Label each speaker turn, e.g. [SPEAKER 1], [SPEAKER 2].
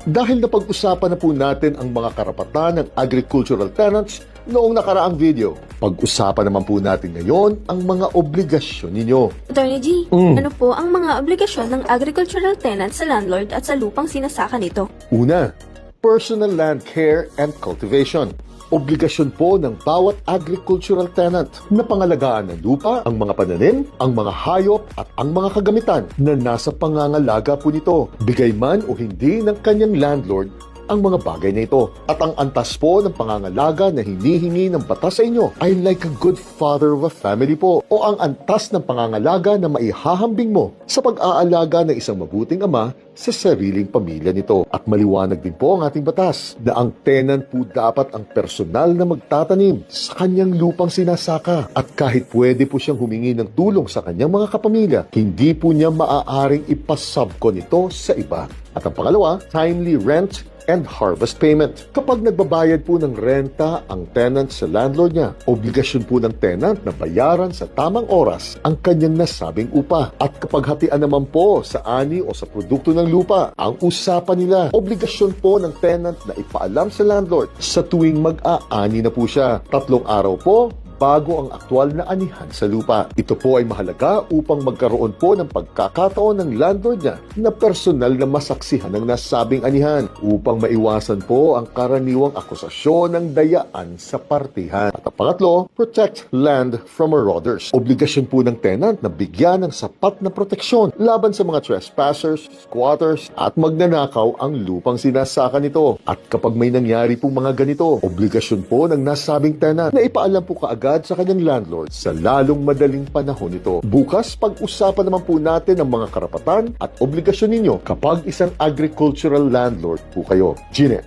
[SPEAKER 1] Dahil napag-usapan na po natin ang mga karapatan ng agricultural tenants noong nakaraang video, pag-usapan naman po natin ngayon ang mga obligasyon ninyo.
[SPEAKER 2] Attorney G, ano po ang mga obligasyon ng agricultural tenant sa landlord at sa lupang sinasaka nito?
[SPEAKER 1] Una, personal land care and cultivation. Obligasyon po ng bawat agricultural tenant na pangalagaan ng lupa, ang mga pananim, ang mga hayop at ang mga kagamitan na nasa pangangalaga po nito, bigay man o hindi ng kanyang landlord ang mga bagay na ito. At ang antas po ng pangangalaga na hinihingi ng batas sa inyo ay like a good father of a family po, o ang antas ng pangangalaga na maihahambing mo sa pag-aalaga ng isang mabuting ama sa sariling pamilya nito. At maliwanag din po ang ating batas na ang tenant po dapat ang personal na magtatanim sa kanyang lupang sinasaka, at kahit pwede po siyang humingi ng tulong sa kanyang mga kapamilya, hindi po niya maaaring ipasubkon ito sa iba. At ang pangalawa, timely rent and harvest payment. Kapag nagbabayad po ng renta ang tenant sa landlord niya, obligasyon po ng tenant na bayaran sa tamang oras ang kanyang nasabing upa. At kapag hatian naman po sa ani o sa produkto ng lupa ang usapan nila, obligasyon po ng tenant na ipaalam sa landlord sa tuwing mag-aani na po siya. 3 araw po bago ang aktwal na anihan sa lupa. Ito po ay mahalaga upang magkaroon po ng pagkakataon ng landlord niya na personal na masaksihan ng nasabing anihan, upang maiwasan po ang karaniwang akusasyon ng dayaan sa partihan. At ang pangatlo, protect land from marauders. Obligasyon po ng tenant na bigyan ng sapat na proteksyon laban sa mga trespassers, squatters at magnanakaw ang lupang sinasaka nito. At kapag may nangyari pong mga ganito, obligasyon po ng nasabing tenant na ipaalam po kaagad sa kanyang landlord sa lalong madaling panahon nito. Bukas, pag-usapan naman po natin ang mga karapatan at obligasyon ninyo kapag isang agricultural landlord po kayo. Gine.